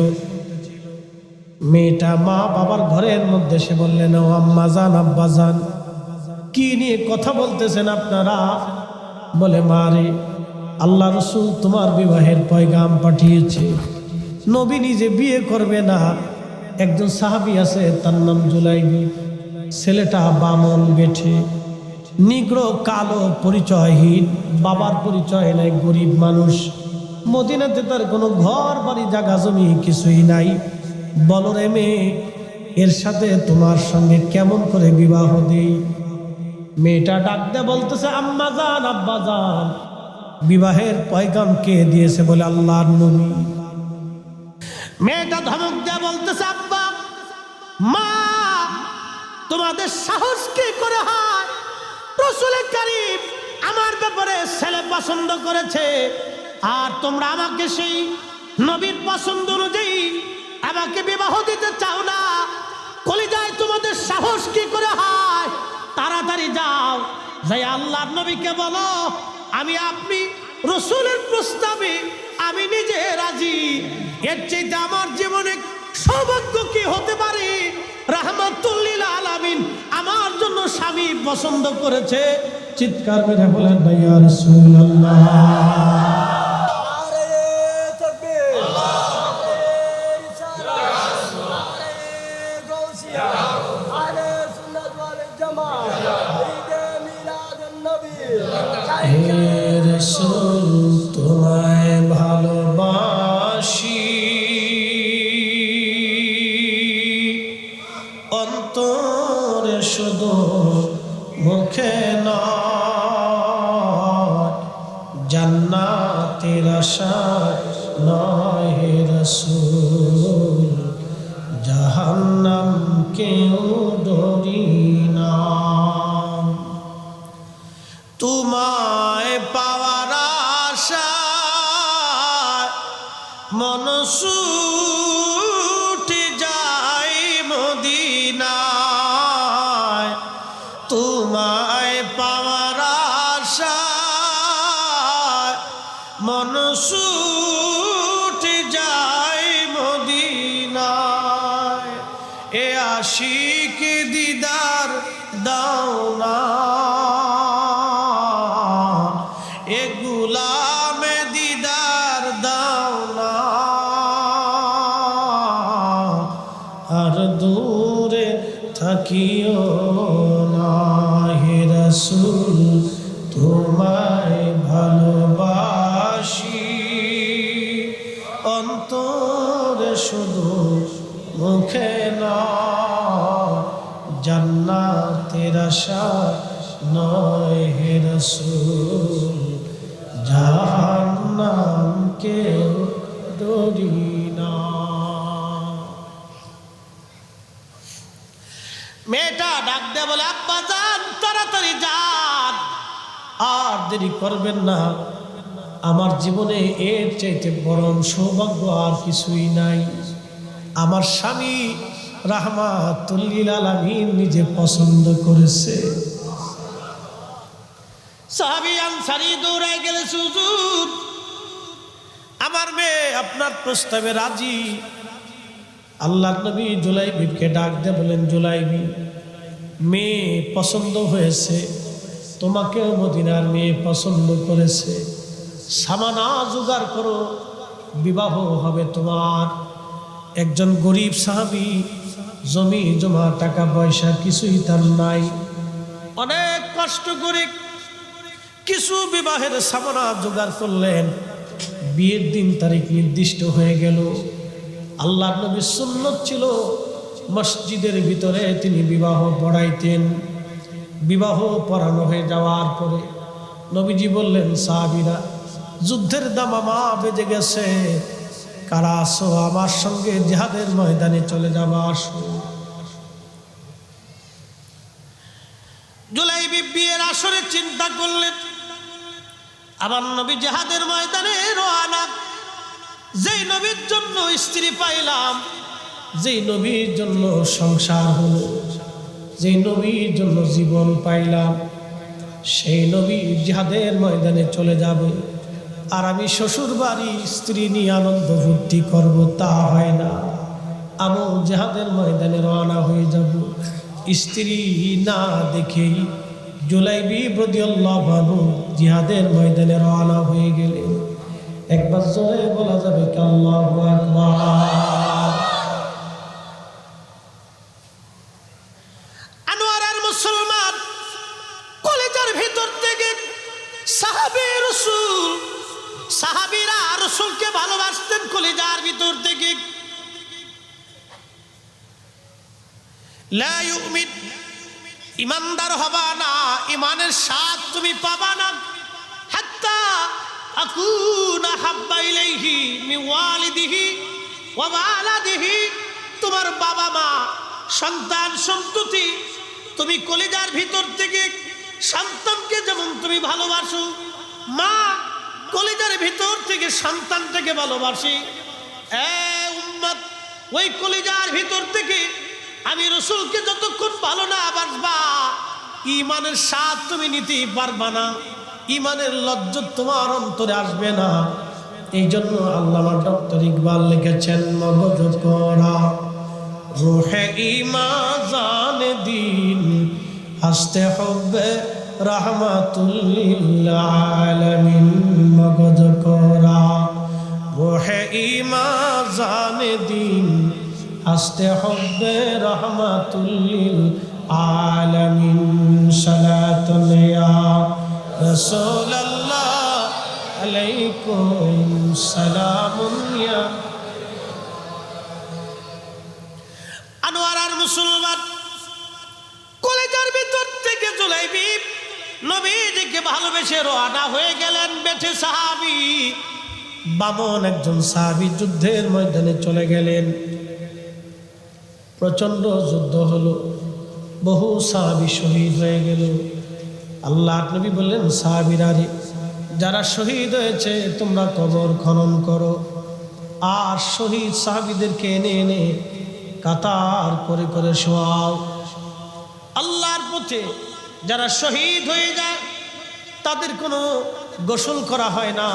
মেয়েটা মা বাবার ঘরের মধ্যে সে বললেন, ও আম্মা জান আব্বা জান কি নিয়ে কথা বলতেছেন আপনারা? বলে মা রে আল্লাহ রসুল তোমার বিবাহের পয়গাম পাঠিয়েছে। নবী নিজে বিয়ে করবে না, একজন সাহাবী আছে তার নাম জুলাইবি, ছেলেটা বামন বেঠে, নিগ্র কালো, পরিচয়হীন, বাবার পরিচয় নাই, গরিব মানুষ। মদিনাতে তার কোনো ঘর বাড়ি জায়গা জমি কিছুই নাই। বলো রে মেয়ে, এর সাথে তোমার সঙ্গে কেমন করে বিবাহ দেই? মেয়েটা ডাক দেয়া বলতেছে, আম্মা জান, আব্বা জান, বিবাহের পয়গাম কে দিয়েছে? বলে আল্লাহর নবী। মেয়েটা ধমক দেয়া বলতেছে, আব্বা, মা, তোমাদের সাহস কি করে হয়? রাসূল কারীম আমার ব্যাপারে ছেলে পছন্দ করেছে, আর তোমরা আমাকে সেই নবীর পছন্দ অনুযায়ী আমাকে বিবাহ দিতে চাও না। কলিজায় তোমাদের সাহস কি করে হয়? তাড়াতাড়ি যাও, যাই আল্লাহর নবীকে বলো আমি আপনি রাসূলের প্রস্তাবে আমি নিজে রাজি। এর চাইতে আমার জীবনে সৌভাগ্য কি হতে পারে? রাহমাতুল লিল আলামিন আমার জন্য স্বামী পছন্দ করেছে। চিৎকার মেরে বলেন না ইয়া রাসূলুল্লাহ। তোমায় ভালোবাসি, অন্তরে শুধু মুখে নয়, জান্নাতের আশা নয় হে রাসূল, জাহান্নাম কেউ ডরি না। তোমায় পাওয়ার আশায় মন ছুটে যায় মদিনায়, তোমায় পাওয়ার আশায় মন ছুটে যায় মদিনায়। এ আশিক দিদার দাও না, এ গুলামে দিদার দাও না, আর দূরে থাকিও না হে রাসূল, তোমায় ভালোবাসি, অন্তরে শুধু মুখে না, জান্নাতের আশা নয় হে রাসূল, জাহান্নাম কেউ ডরি না। মেয়েটা ডাক দেয়া বলে, আব্বা যান, তাড়াতাড়ি যান, আর দেরি করবেন না। আমার জীবনে এর চাইতে পরম সৌভাগ্য আর কিছুই নাই। আমার স্বামী রাহমাতুল লিল আলামিন নিজে পছন্দ করেছে। সাহাবী আনসারী দৌড়ায় গেলে, হুজুর, আমার মেয়ে আপনার প্রস্তাবে রাজি। আল্লাহর নবী জুলাইবিকে ডাক দিয়ে বলেন, জুলাইবি, মেয়ে পছন্দ হয়েছে, তোমাকেও মদিনার মেয়ে পছন্দ করেছে, সামানা জোগাড় করো, বিবাহ হবে তোমার। একজন গরিব সাহাবী, জমি জমা টাকা পয়সা কিছুই তার নাই, অনেক কষ্ট করে কিছু বিবাহের সামানা জোগাড় করলেন। বিয়ের দিন তারিখ নির্দিষ্ট হয়ে গেল। আল্লাহর নবীর সুন্নত ছিল মসজিদের ভিতরে তিনি বিবাহ পড়াইতেন। বিবাহ পড়ানো হয়ে যাওয়ার পরে নবীজি বললেন, সাহাবীরা, যুদ্ধের দামামা বেজে গেছে, কারা আসো আমার সঙ্গে জিহাদের ময়দানে চলে যাবা, আসো। জুলাইবি বিয়ের আসরে চিন্তা করলেন, আমার নবী জিহাদের ময়দানে রওনা। যেই নবীর জন্য স্ত্রী পাইলাম, যেই নবীর জন্য সংসার হলো, যেই নবীর জন্য জীবন পাইলাম, সেই নবী জিহাদের ময়দানে চলে যাবে, আর আমি শ্বশুর বাড়ি স্ত্রী নিয়ে আনন্দ ফুর্তি করবো, তা হয় না। আমি জিহাদের ময়দানে রওনা হয়ে যাব। স্ত্রী না দেখেই জুলাইবি রাদিয়াল্লাহু আনহু জিহাদের ময়দানে রওনা হয়ে গেলেন। একবার জোরে বলা যাবে কি আল্লাহু আকবার। আনোয়ারের মুসলমান কলেজের ভিতর থেকে সাহাবী রাসূল, সাহাবীরা রাসূলকে ভালোবাসতেন কলেজার ভিতর থেকে। লা ইউমিন, ইমানদার হবা না, ইমানের স্বাদ তুমি পাবা না হাত্তা আকুনা হাব্বা ইলাইহি মিন ওয়ালিদিহি ওয়া ওয়ালাদিহি। তোমার বাবা মা, সন্তান সন্ততি, তুমি কলিজার ভিতর থেকে সন্তানকে যেমন তুমি ভালোবাসো, মা কলিজার ভিতর থেকে সন্তানটাকে ভালোবাসি। এ উম্মত, ওই কলিজার ভিতর থেকে আমি রাসূলকে যতক্ষণ ভালো না বাসবা, ঈমানের স্বাদ তুমি নিতে পারবা না, ঈমানের লজ্জত তোমার অন্তরে আসবে না। এই জন্য আল্লামা ডক্টর ইকবাল লিখেছেন, মগজ করা রূহে ঈমান জানে দিন হাসতে হবে রাহমাতুল লিল আলামিন। মগজ করা রূহে ঈমান জানে দিন হাসতে হবে রাহমাতুল লিল আলামিন। সালাতুল ইয়া রাসূলুল্লাহ আলাইকুম সালামুন ইয়া। আনোয়ার আর মুসলমান কলেজের ভিতর থেকে জুলাইবি নবীজিকে ভালোবেসে রওনা হয়ে গেলেন। বেঠে সাহাবী বামন একজন সাহাবী যুদ্ধের ময়দানে চলে গেলেন। প্রচন্ড যুদ্ধ হলো, বহু সাহাবী শহীদ হয়ে গেল। আল্লাহ নবী বললেন, সাহাবীরা রে, যারা শহীদ হয়েছে তোমরা কবর খনন করো, আর শহীদ সাহাবীদেরকে এনে এনে কাতার করে করে শোয়াও। আল্লাহর পথে যারা শহীদ হয়ে যায় তাদের কোনো গোসল করা হয় না,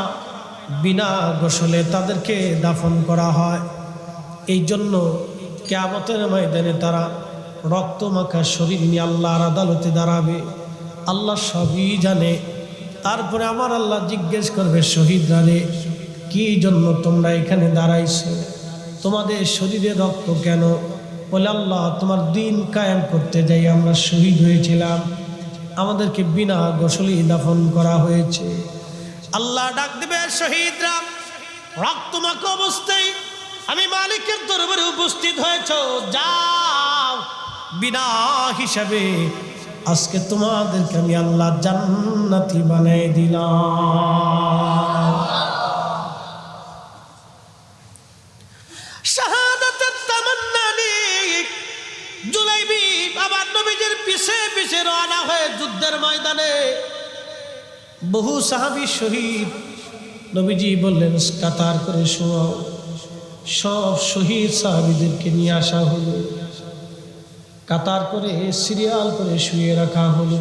বিনা গোসলে তাদেরকে দাফন করা হয়। এই জন্য কিয়ামতের ময়দানে তারা রক্তমাখা শরীর নিয়ে আল্লাহর আদালতে দাঁড়াবে। আল্লাহ সবই জানে। তারপরে আমার আল্লাহ জিজ্ঞেস করবে, শহীদরা রে, কি জন্য তোমরা এখানে দাঁড়াইছো? তোমাদের শরীরে রক্ত কেন? বলে, আল্লাহ তোমার দিন কায়েম করতে যাই আমরা শহীদ হয়েছিলাম, আমাদেরকে বিনা গোসলেই দাফন করা হয়েছে। আল্লাহ ডাক দিবে, শহীদরা রক্তমাখা অবস্থায় আমি মালিকের দরবারে উপস্থিত হয়েছ, যাও বিনা হিসাবে আজকে তোমাদেরকে আমি আল্লাহ জান্নাতি বানাই দিলাম। শাহাদাতের তামান্না নিয়ে জুলাইবি আবার নবীজির পিছে পিছে রওনা হয়ে যুদ্ধের ময়দানে। বহু সাহাবী শহীদ। নবীজি বললেন, কাতার করে শোয়াও। সব শহীদ সাহাবীদেরকে নিয়ে আসা হলো, কাতার করে সিরিয়াল করে শুয়ে রাখা হলো।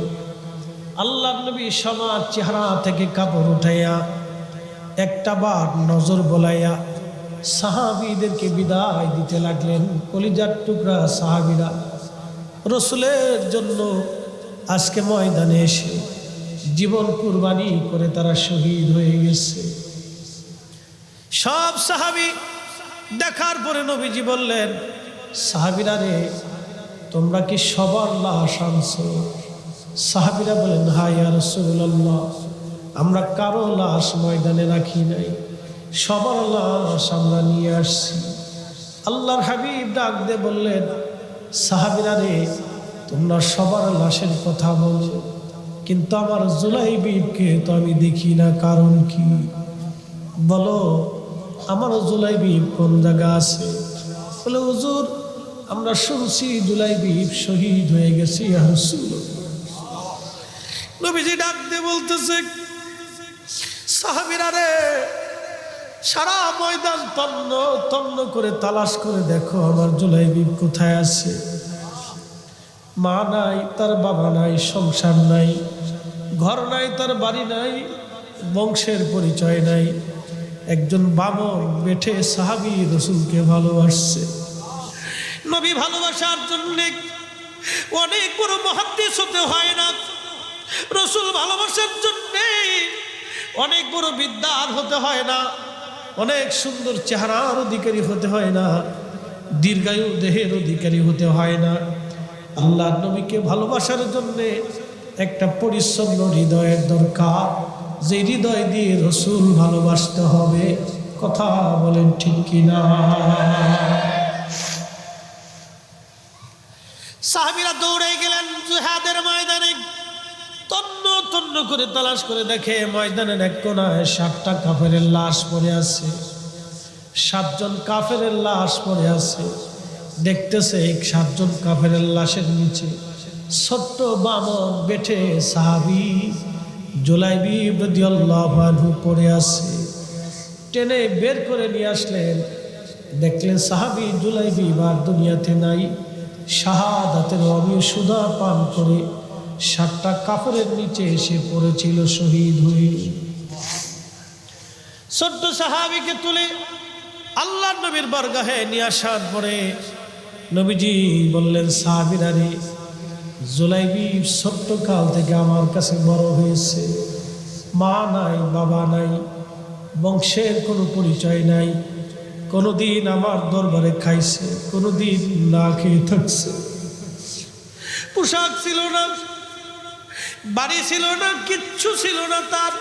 আল্লাহ নবী সবার চেহারা থেকে কাপড় উঠাইয়া একটা বার নজর বলাইয়া সাহাবীদেরকে বিদায় দিতে লাগলেন। কলিজার টুকরা সাহাবীরা রাসূলের জন্য আজকে ময়দানে এসে জীবন কুরবানি করে তারা শহীদ হয়ে গেছে। সব সাহাবী দেখার পরে নবীজি বললেন, সাহাবীরা রে, তোমরা কি সবার লাশ আনছো? সাহাবীরা বলেন, হ্যাঁ ইয়া রাসূলুল্লাহ, আমরা কারো লাশ ময়দানে রাখি নাই, সবার লাশ আমরা নিয়ে আসছি। আল্লাহর হাবিব ডাক দিয়ে বললেন, সাহাবীরা রে, তোমরা সবার লাশের কথা বলো, কিন্তু আমার জুলাইবিবকে তো আমি দেখি না, কারণ কি? বলো, আমার জুলাইবিব কোন জায়গা আছে? বলে, হুজুর আমরা শুনছি জুলাইবিব শহীদ হয়ে গেছে ইয়া রাসূলুল্লাহ। নবীজি ডাক দিয়ে বলতেছে, সাহাবীরা রে, সারা ময়দান তন্ন তন্ন করে তালাশ করে দেখো আমার জুলাইবিব কোথায় আছে। মা নাই, তার বাবা নাই, সংসার নাই, ঘর নাই, তার বাড়ি নাই, বংশের পরিচয় নাই। একজন বামন বেঠে সাহাবী রাসূলকে ভালোবাসছে। নবী ভালোবাসার জন্য অনেক বড় মুহাদ্দিস হতে হয় না, রসুল ভালোবাসার জন্যে অনেক বড় বিদ্যার হতে হয় না, অনেক সুন্দর চেহারার অধিকারী হতে হয় না, দীর্ঘায়ু দেহের অধিকারী হতে হয় না। আল্লাহর নবীকে ভালোবাসার জন্যে একটা পরিচ্ছন্ন হৃদয়ের দরকার, যে হৃদয় দিয়ে রসুল ভালোবাসতে হবে। কথা বলেন ঠিক কিনা? সাহাবীরা দৌড়ে গেলেন জিহাদের ময়দানে। তন্ন তন্ন করে তালাশ করে দেখে ময়দানের এক কোনায় 7টা কাফেরের লাশ পড়ে আছে। 7 জন কাফেরের লাশ পড়ে আছে। দেখতেছে এই 7 জন কাফেরের লাশের নিচে ছোট্ট বামন বেঠে সাহাবী জুলাইবি রাদিয়াল্লাহু আনহু পড়ে আছে। টেনে বের করে নিয়ে আসলেন। দেখলেন সাহাবী জুলাইবি আর দুনিয়াতে নাই। শাহাদাতের অমীয় সুধা পান করে 7টা কাফেরের নিচে এসে পড়েছিল শহীদ হয়ে। ছোট্ট সাহাবীকে তুলে আল্লাহর নবীর বারগাহে নিয়ে আসার পরে নবীজি বললেন, সাহাবীরা রে, জুলাইবি ছোট্ট কাল থেকে আমার কাছে বড় হয়েছে। মা নাই, বাবা নাই, বংশের কোনো পরিচয় নাই। কোনোদিন আমার দরবারে খাইছে, কোনোদিন না খেয়ে থাকছে। পোশাক ছিল না, বাড়ি ছিল না, কিচ্ছু ছিল না তার।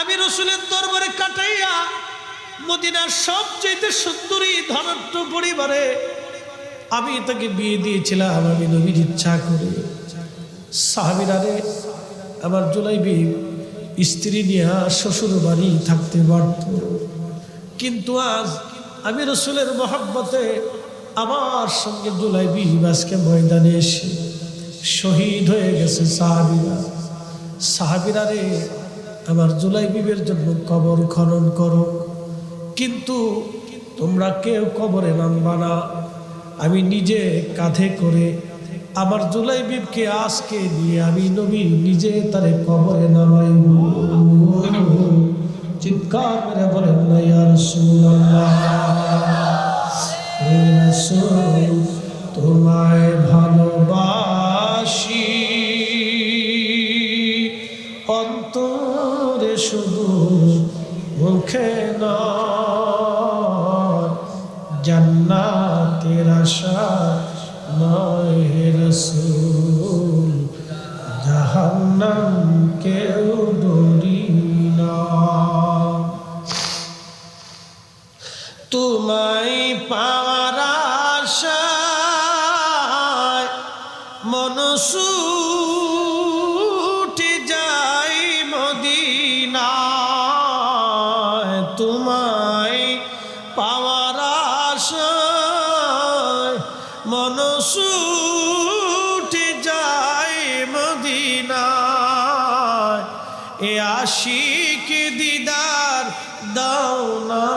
আমি রসুলের দরবারে কাটাইয়া মদিনার সবচেয়ে সুন্দরী ধনাঢ্য পরিবারে আমি তাকে বিয়ে দিয়েছিলাম, আমি নবীর ইচ্ছা করে। সাহাবীরা রে, আমার জুলাইবি স্ত্রী নিয়ে শ্বশুর বাড়ি থাকতে পারত, কিন্তু আজ আমি রসুলের মহব্বতে আমার সঙ্গে জুলাইবি আজকে ময়দানে এসে শহীদ হয়ে গেছে। সাহাবীরা রে, আমার জুলাইবিবের জন্য কবর খনন করো, কিন্তু তোমরা কেউ কবরে নামবা না। আমি নিজে কাঁধে করে আমার জুলাইবিবকে আজকে নিয়ে আমি নবী নিজে তারে কবরে নামাইব। চিৎকার মেরে বলেন না ইয়া রাসূলুল্লাহ, হে রাসূল তোমায় ভালোবাসি, অন্তরে শুধু মুখে নয়, জান্নাতের আশা নয় হে রাসূল, জাহান্নাম কেউ ডরি না। তোমায় পাওয়ার আশায় মন ছুটে যায় মদিনায়, তোমায় পাওয়ার আশায় মন ছুটে যায় মদিনায়, এ আশিক দিদার দাও না,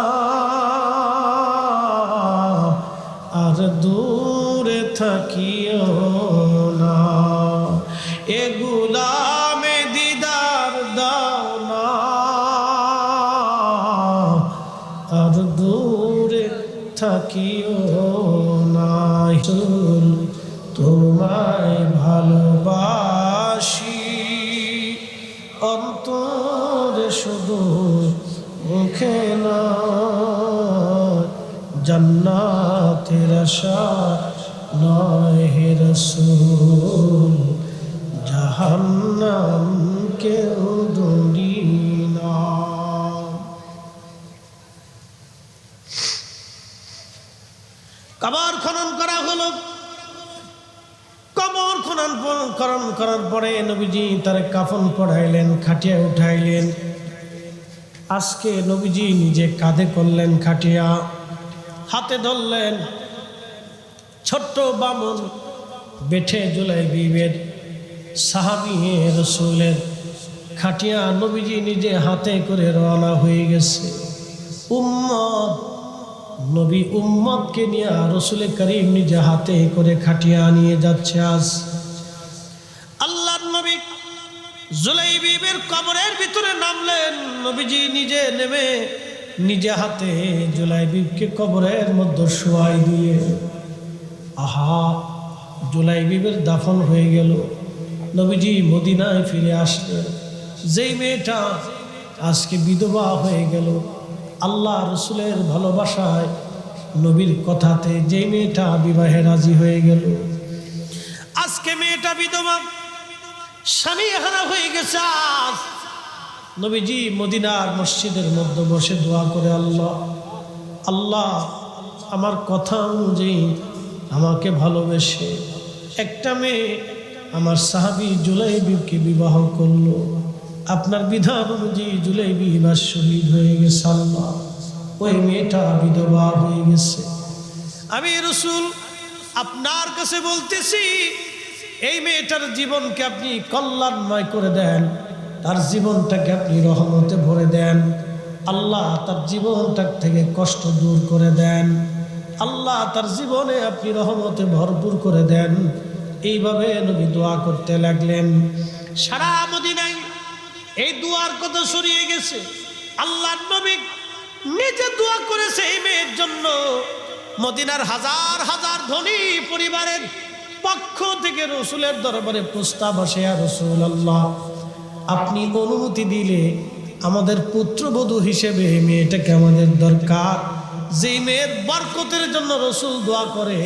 আর দূরে থাকিও না, এ গোলামে দিদার দাও না, আর দূরে থাকিও না। তোমায় ভালোবাসি, অন্তরে শুধু মুখে না, জান্নাতের আশা নয় হে রাসূল, জাহান্নাম কেউ ডরি না। কবর খনন করা হলো। কবর খনন করার পরে নবীজি তার কাফন পড়াইলেন, খাটিয়া উঠাইলেন। আজকে নবীজি নিজে কাঁধে করলেন খাটিয়া, হাতে ধরলেন ছোট্ট বামন বেঠে জুলাইবিবের সাহাবী রসুলের খাটিয়া নবীজি নিজে হাতে করে রওনা হয়ে গেছে। উম্মত, নবী উম্মতকে নিয়ে রসুল করিম নিজে হাতে করে খাটিয়া নিয়ে যাচ্ছে। আজ আল্লাহর নবী জুলাইবিবের কবরের ভিতরে নামলেন। নবীজি নিজে নেমে নিজে হাতে জুলাইবিবকে কবরের মধ্যে শোয়াই দিয়ে, আহা, জুলাইবিবের দাফন হয়ে গেল। নবীজি মদিনায় ফিরে আসলেন। যেই মেয়েটা আজকে বিধবা হয়ে গেল, আল্লাহ রসুলের ভালোবাসায় নবীর কথাতে যেই মেয়েটা বিবাহে রাজি হয়ে গেল, আজকে মেয়েটা বিধবা, স্বামী হারা হয়ে গেছে। আজ নবীজি মদিনার মসজিদের মধ্যে বসে দোয়া করে, আল্লাহ আল্লাহ আমার কথা অনুযায়ী আমাকে ভালোবেসে একটা মেয়ে আমার সাহাবী জুলাইবিকে বিবাহ করলো, আপনার বিধান অনুযায়ী জুলাইবি এবার শহীদ হয়ে গেছে। আল্লাহ ওই মেয়েটা বিধবা হয়ে গেছে। আমি রাসূল আপনার কাছে বলতেছি, এই মেয়েটার জীবনকে আপনি কল্যাণময় করে দেন, তার জীবনটাকে আপনি রহমতে ভরে দেন। আল্লাহ তার জীবনটা থেকে কষ্ট দূর করে দেন। আল্লাহ তার জীবনে আপনি রহমতে ভরপুর করে দেন। এইভাবে নবী দোয়া করতে লাগলেন। সারা মদিনায় এই দুয়ার কথা ছড়িয়ে গেছে। আল্লাহর নবী নিজে দোয়া করেছে এই মেয়ের জন্য। মদিনার হাজার হাজার ধনী পরিবারের পক্ষ থেকে রসুলের দরবারে প্রস্তাব আসে, ইয়া রাসূলুল্লাহ আপনি অনুমতি দিলে আমাদের পুত্রবধূ হিসেবে মেয়েটাকে আমাদের দরকার। যেই মেয়ের বরকতের জন্য রসুল দোয়া করে,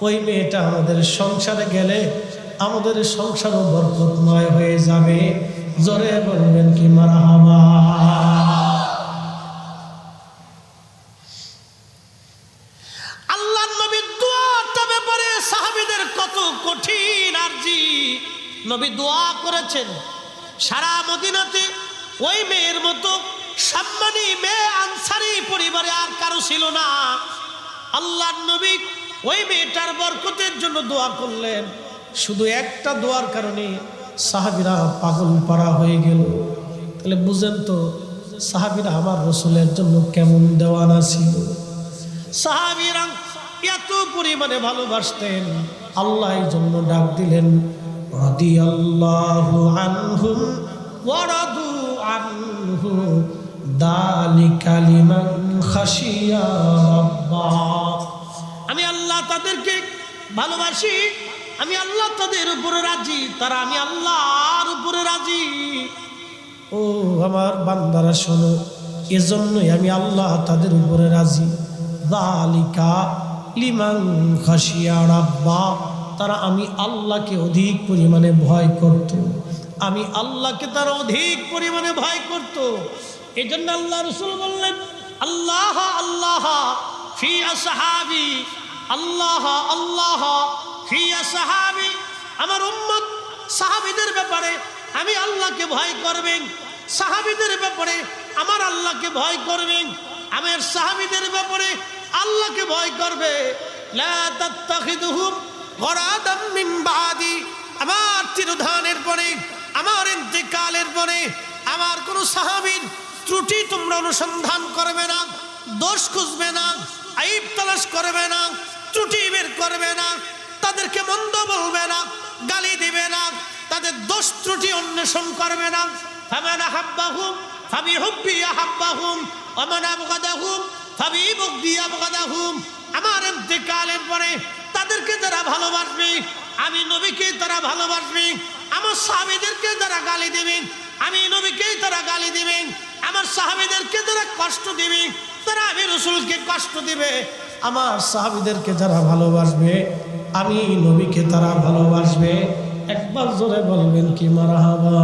ওই মেয়েটা আমাদের সংসারে গেলে আমাদের সংসারও বরকতময় হয়ে যাবে। জোরে বলবেন কি মারহাবা। আল্লাহর নবীর দোয়াটা ব্যাপারে সাহাবীদের কত কঠিন আরজি। নবী দোয়া করেছেন, সারা মদিনাতে ওই মেয়ের মতো সম্মানী মেয়ে আনসারী পরিবারে আর কারো ছিল না। আল্লাহর নবী ওই মেয়েটার বরকতের জন্য দোয়া করলেন। শুধু একটা দোয়ার কারণে সাহাবীরা পাগল পারা হয়ে গেল। তাহলে বুঝেন তো সাহাবীরা আমার রসুলের জন্য কেমন দেওয়ানা ছিল। সাহাবীরা এত পরিমাণে ভালোবাসতেন, আল্লাহ এই জন্য ডাক দিলেন, রাদিয়াল্লাহু আনহুম ওয়া রাদু আনহু যালিকা লিমান খাশিয়া রাব্বাহ। আমি আল্লাহ তাদেরকে ভালোবাসি, আমি আল্লাহ তাদের উপরে রাজি, তারা আমি আল্লাহর উপরে রাজি। ও আমার বান্দারা শোনো, এজন্যই আমি আল্লাহ তাদের উপরে রাজি। যালিকা লিমান খাশিয়া রাব্বাহ, তারা আমি আল্লাহকে অধিক পরিমাণে ভয় করত। আমি আল্লাহকে তারা অধিক পরিমাণে ভয় করত। এই জন্য আল্লাহ রাসূল বললেন, আল্লাহ আল্লাহ ফি আসহাবি, আল্লাহ আল্লাহ ফি আসহাবি। আমার উম্মত সাহাবীদের ব্যাপারে আমি আল্লাহকে ভয় করবেন, সাহাবীদের ব্যাপারে আমার আল্লাহকে ভয় করবেন, আমার সাহাবীদের ব্যাপারে আল্লাহকে ভয় করবে। লা তাত্তাখিদুহুম গরাদাম মিন বাদি, আমার তিরোধানের পরে, আমার ইন্তেকালের পরে আমার কোন সাহাবীর ত্রুটি তোমরা অনুসন্ধান করবে না, দোষ খুঁজবে না, আইব তালাশ করবে না, ত্রুটি বের করবে না, তাদেরকে মন্দ বলবে না, গালি দিবে না, তাদের দোষ ত্রুটি অন্বেষণ করবে না। ফামান আহাব্বাহুম ফাবিহুব্বি আহাব্বাহুম ওয়া মান আবগাদাহুম ফাবিবুগদি আবগাদাহুম। আমার ইন্তেকালের পরে তাদেরকে যারা ভালোবাসবে, আমি নবীকে তারা ভালোবাসবে। আমার সাহাবীদেরকে যারা গালি দিবেন, আমি নবীকে তারা গালি দিবেন। আমার সাহাবীদেরকে যারা কষ্ট দিবে, তারা আমি রাসূলকে কষ্ট দিবে। আমার সাহাবীদেরকে যারা ভালোবাসবে, আমি নবীকে তারা ভালোবাসবে। একবার জোরে বলবেন কি মারহাবা।